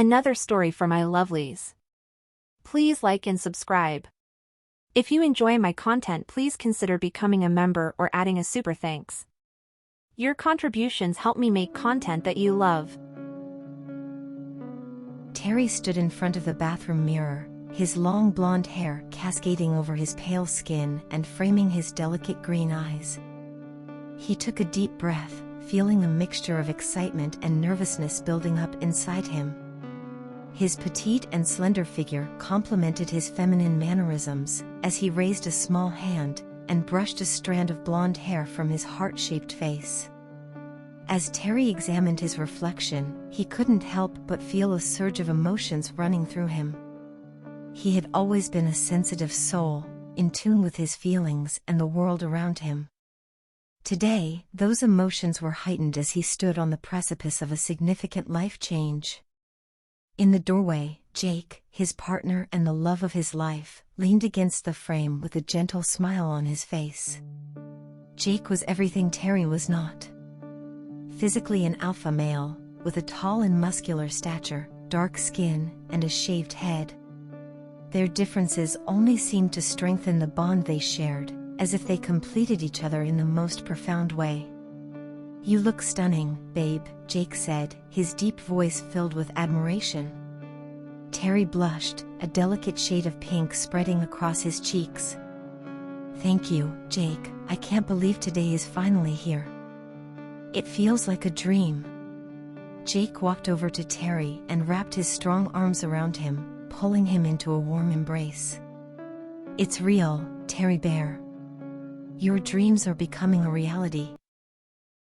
Another story for my lovelies. Please like and subscribe. If you enjoy my content, please consider becoming a member or adding a super thanks. Your contributions help me make content that you love. Terry stood in front of the bathroom mirror, his long blonde hair cascading over his pale skin and framing his delicate green eyes. He took a deep breath, feeling a mixture of excitement and nervousness building up inside him. His petite and slender figure complemented his feminine mannerisms as he raised a small hand and brushed a strand of blonde hair from his heart-shaped face. As Terry examined his reflection, he couldn't help but feel a surge of emotions running through him. He had always been a sensitive soul, in tune with his feelings and the world around him. Today, those emotions were heightened as he stood on the precipice of a significant life change. In the doorway, Jake, his partner and the love of his life, leaned against the frame with a gentle smile on his face. Jake was everything Terry was not. Physically an alpha male, with a tall and muscular stature, dark skin, and a shaved head. Their differences only seemed to strengthen the bond they shared, as if they completed each other in the most profound way. "You look stunning, babe," Jake said, his deep voice filled with admiration. Terry blushed, a delicate shade of pink spreading across his cheeks. "Thank you, Jake, I can't believe today is finally here. It feels like a dream." Jake walked over to Terry and wrapped his strong arms around him, pulling him into a warm embrace. "It's real, Terry Bear. Your dreams are becoming a reality."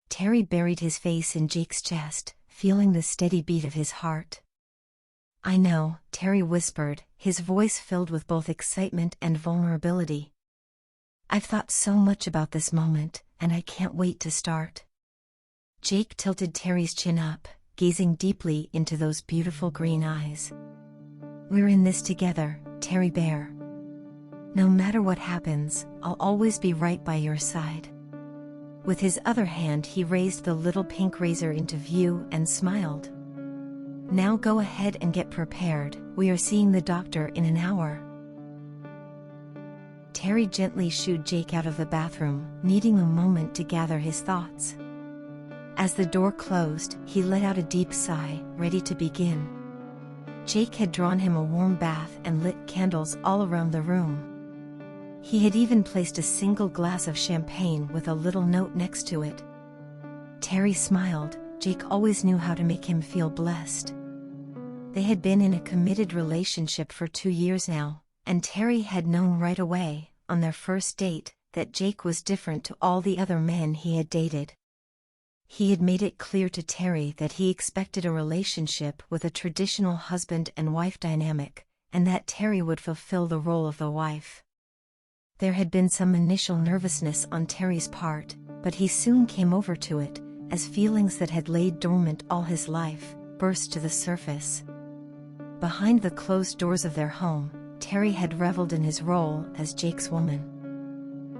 Terry buried his face in Jake's chest, feeling the steady beat of his heart. "I know," Terry whispered, his voice filled with both excitement and vulnerability. "I've thought so much about this moment, and I can't wait to start." Jake tilted Terry's chin up, gazing deeply into those beautiful green eyes. "We're in this together, Terry Bear. No matter what happens, I'll always be right by your side." With his other hand he raised the little pink razor into view and smiled. "Now go ahead and get prepared, we are seeing the doctor in an hour." Terry gently shooed Jake out of the bathroom, needing a moment to gather his thoughts. As the door closed, he let out a deep sigh, ready to begin. Jake had drawn him a warm bath and lit candles all around the room. He had even placed a single glass of champagne with a little note next to it. Terry smiled. Jake always knew how to make him feel blessed. They had been in a committed relationship for 2 years now, and Terry had known right away, on their first date, that Jake was different to all the other men he had dated. He had made it clear to Terry that he expected a relationship with a traditional husband and wife dynamic, and that Terry would fulfill the role of the wife. There had been some initial nervousness on Terry's part, but he soon came over to it, as feelings that had laid dormant all his life burst to the surface. Behind the closed doors of their home, Terry had reveled in his role as Jake's woman.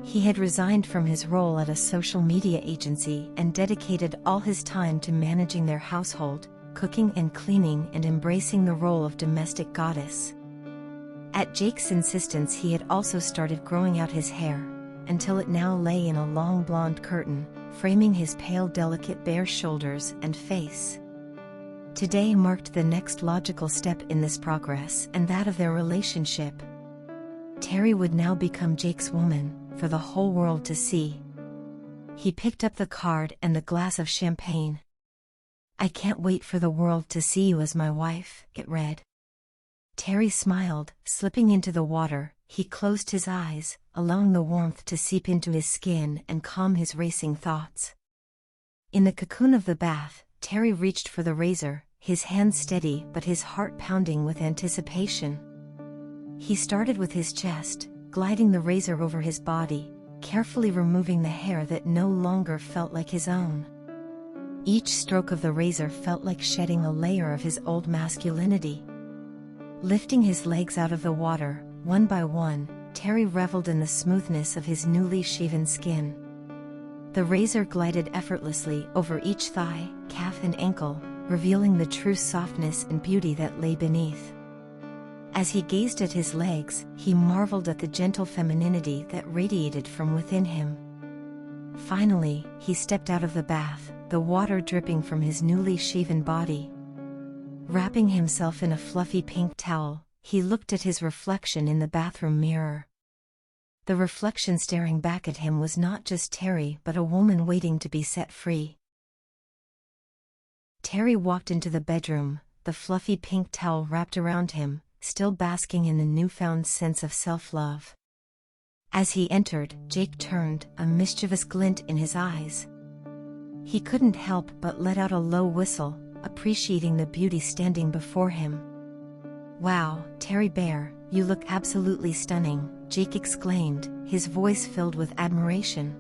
He had resigned from his role at a social media agency and dedicated all his time to managing their household, cooking and cleaning and embracing the role of domestic goddess. At Jake's insistence he had also started growing out his hair, until it now lay in a long blonde curtain, framing his pale delicate bare shoulders and face. Today marked the next logical step in this progress and that of their relationship. Terry would now become Jake's woman, for the whole world to see. He picked up the card and the glass of champagne. "I can't wait for the world to see you as my wife," it read. Terry smiled, slipping into the water. He closed his eyes, allowing the warmth to seep into his skin and calm his racing thoughts. In the cocoon of the bath, Terry reached for the razor, his hand steady but his heart pounding with anticipation. He started with his chest, gliding the razor over his body, carefully removing the hair that no longer felt like his own. Each stroke of the razor felt like shedding a layer of his old masculinity. Lifting his legs out of the water, one by one, Terry reveled in the smoothness of his newly shaven skin. The razor glided effortlessly over each thigh, calf and ankle, revealing the true softness and beauty that lay beneath. As he gazed at his legs, he marveled at the gentle femininity that radiated from within him. Finally, he stepped out of the bath, the water dripping from his newly shaven body. Wrapping himself in a fluffy pink towel, he looked at his reflection in the bathroom mirror. The reflection staring back at him was not just Terry but a woman waiting to be set free. Terry walked into the bedroom, the fluffy pink towel wrapped around him, still basking in the newfound sense of self-love. As he entered, Jake turned, a mischievous glint in his eyes. He couldn't help but let out a low whistle, appreciating the beauty standing before him. "Wow, Terry Bear, you look absolutely stunning," Jake exclaimed, his voice filled with admiration.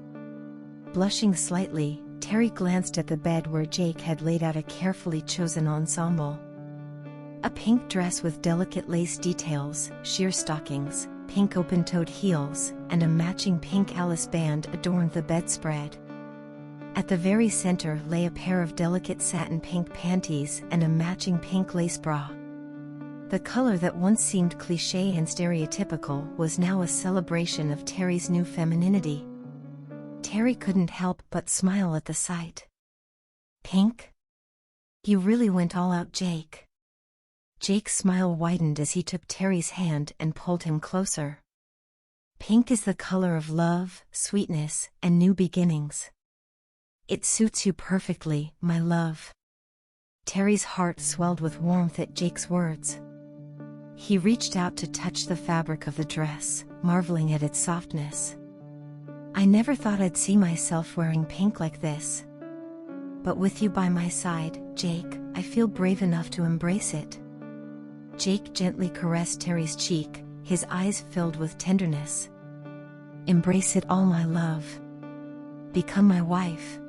Blushing slightly, Terry glanced at the bed where Jake had laid out a carefully chosen ensemble. A pink dress with delicate lace details, sheer stockings, pink open-toed heels, and a matching pink Alice band adorned the bedspread. At the very center lay a pair of delicate satin pink panties and a matching pink lace bra. The color that once seemed cliché and stereotypical was now a celebration of Terry's new femininity. Terry couldn't help but smile at the sight. "Pink? You really went all out, Jake." Jake's smile widened as he took Terry's hand and pulled him closer. "Pink is the color of love, sweetness, and new beginnings. It suits you perfectly, my love." Terry's heart swelled with warmth at Jake's words. He reached out to touch the fabric of the dress, marveling at its softness. "I never thought I'd see myself wearing pink like this. But with you by my side, Jake, I feel brave enough to embrace it." Jake gently caressed Terry's cheek, his eyes filled with tenderness. "Embrace it all, my love. Become my wife,"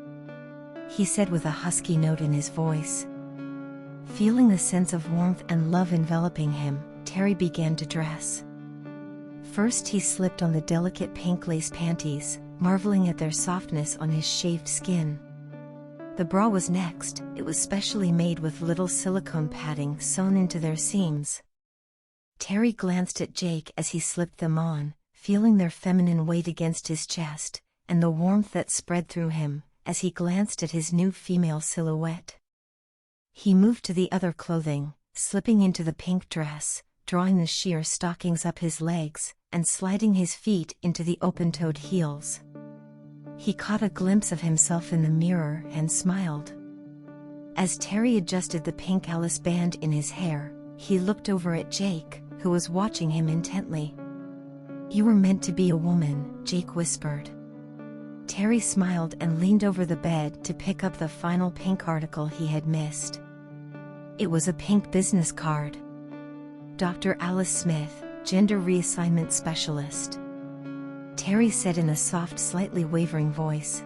he said with a husky note in his voice. Feeling the sense of warmth and love enveloping him, Terry began to dress. First he slipped on the delicate pink lace panties, marveling at their softness on his shaved skin. The bra was next. It was specially made with little silicone padding sewn into their seams. Terry glanced at Jake as he slipped them on, feeling their feminine weight against his chest, and the warmth that spread through him, as he glanced at his new female silhouette. He moved to the other clothing, slipping into the pink dress, drawing the sheer stockings up his legs, and sliding his feet into the open-toed heels. He caught a glimpse of himself in the mirror and smiled. As Terry adjusted the pink Alice band in his hair, he looked over at Jake, who was watching him intently. "You were meant to be a woman," Jake whispered. Terry smiled and leaned over the bed to pick up the final pink article he had missed. It was a pink business card. "Dr. Alice Smith, Gender Reassignment Specialist," Terry said in a soft, slightly wavering voice.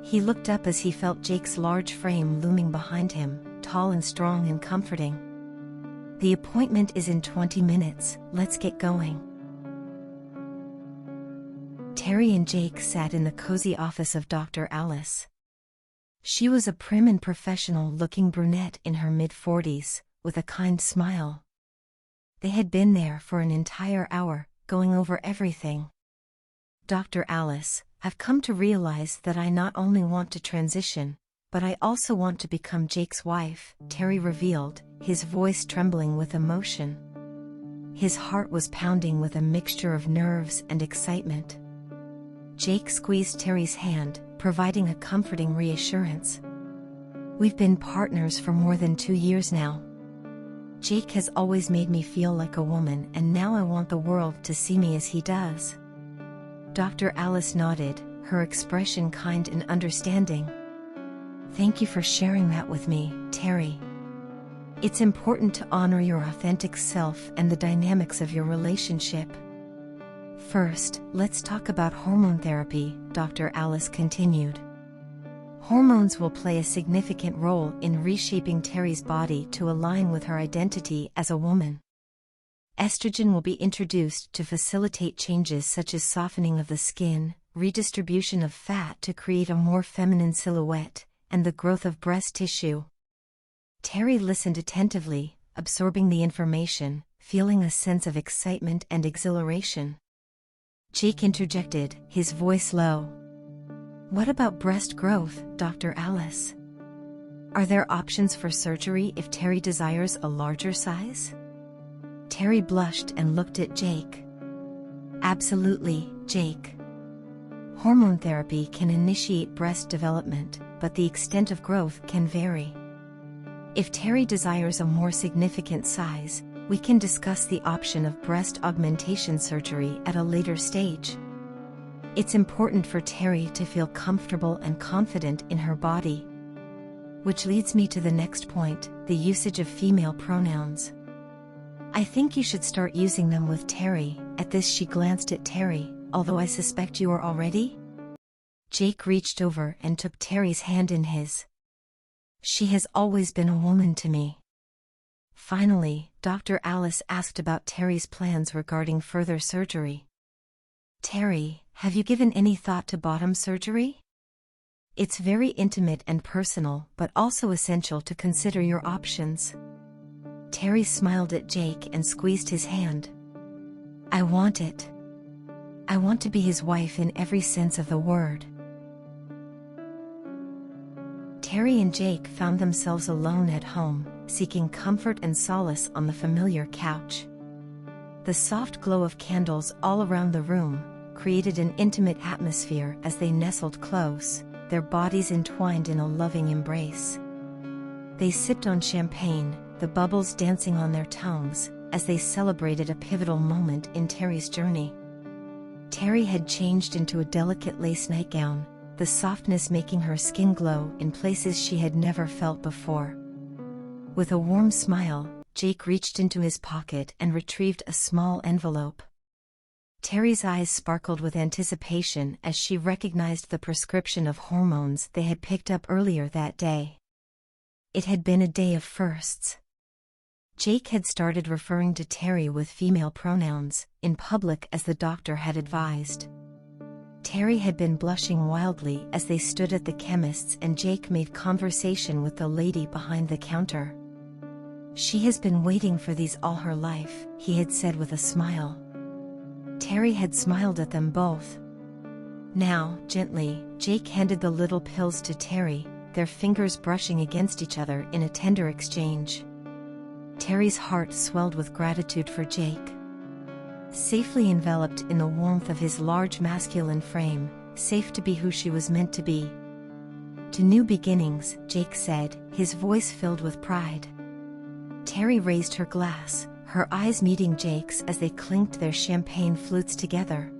He looked up as he felt Jake's large frame looming behind him, tall and strong and comforting. "The appointment is in 20 minutes, let's get going." Terry and Jake sat in the cozy office of Dr. Alice. She was a prim and professional-looking brunette in her mid-40s, with a kind smile. They had been there for an entire hour, going over everything. "Dr. Alice, I've come to realize that I not only want to transition, but I also want to become Jake's wife," Terry revealed, his voice trembling with emotion. His heart was pounding with a mixture of nerves and excitement. Jake squeezed Terry's hand, providing a comforting reassurance. "We've been partners for more than 2 years now. Jake has always made me feel like a woman, and now I want the world to see me as he does." Dr. Alice nodded, her expression kind and understanding. "Thank you for sharing that with me, Terry. It's important to honor your authentic self and the dynamics of your relationship. First, let's talk about hormone therapy," Dr. Alice continued. "Hormones will play a significant role in reshaping Terry's body to align with her identity as a woman. Estrogen will be introduced to facilitate changes such as softening of the skin, redistribution of fat to create a more feminine silhouette, and the growth of breast tissue. Terry listened attentively, absorbing the information, feeling a sense of excitement and exhilaration. Jake interjected, his voice low. "What about breast growth, Dr. Alice? Are there options for surgery if Terry desires a larger size?" Terry blushed and looked at Jake. "Absolutely, Jake. Hormone therapy can initiate breast development, but the extent of growth can vary. If Terry desires a more significant size, we can discuss the option of breast augmentation surgery at a later stage. It's important for Terry to feel comfortable and confident in her body. Which leads me to the next point, the usage of female pronouns. I think you should start using them with Terry." At this she glanced at Terry, "Although I suspect you are already?" Jake reached over and took Terry's hand in his. "She has always been a woman to me." Finally, Dr. Alice asked about Terry's plans regarding further surgery. "Terry, have you given any thought to bottom surgery? It's very intimate and personal, but also essential to consider your options." Terry smiled at Jake and squeezed his hand. "I want it. I want to be his wife in every sense of the word." Terry and Jake found themselves alone at home, seeking comfort and solace on the familiar couch. The soft glow of candles all around the room created an intimate atmosphere as they nestled close, their bodies entwined in a loving embrace. They sipped on champagne, the bubbles dancing on their tongues, as they celebrated a pivotal moment in Terry's journey. Terry had changed into a delicate lace nightgown, the softness making her skin glow in places she had never felt before. With a warm smile, Jake reached into his pocket and retrieved a small envelope. Terry's eyes sparkled with anticipation as she recognized the prescription of hormones they had picked up earlier that day. It had been a day of firsts. Jake had started referring to Terry with female pronouns, in public as the doctor had advised. Terry had been blushing wildly as they stood at the chemist's and Jake made conversation with the lady behind the counter. "She has been waiting for these all her life," he had said with a smile. Terry had smiled at them both. Now, gently, Jake handed the little pills to Terry, their fingers brushing against each other in a tender exchange. Terry's heart swelled with gratitude for Jake. Safely enveloped in the warmth of his large masculine frame, safe to be who she was meant to be. "To new beginnings," Jake said, his voice filled with pride. Terry raised her glass, her eyes meeting Jake's as they clinked their champagne flutes together.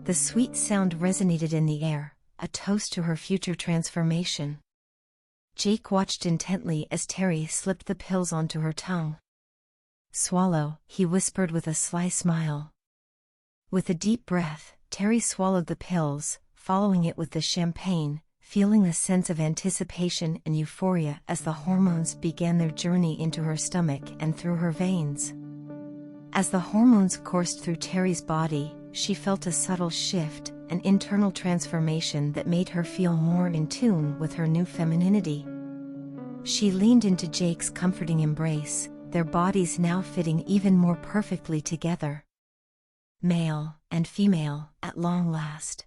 The sweet sound resonated in the air, a toast to her future transformation. Jake watched intently as Terry slipped the pills onto her tongue. "Swallow," he whispered with a sly smile. With a deep breath, Terry swallowed the pills, following it with the champagne, feeling a sense of anticipation and euphoria as the hormones began their journey into her stomach and through her veins. As the hormones coursed through Terry's body, she felt a subtle shift, an internal transformation that made her feel more in tune with her new femininity. She leaned into Jake's comforting embrace, their bodies now fitting even more perfectly together. Male and female, at long last.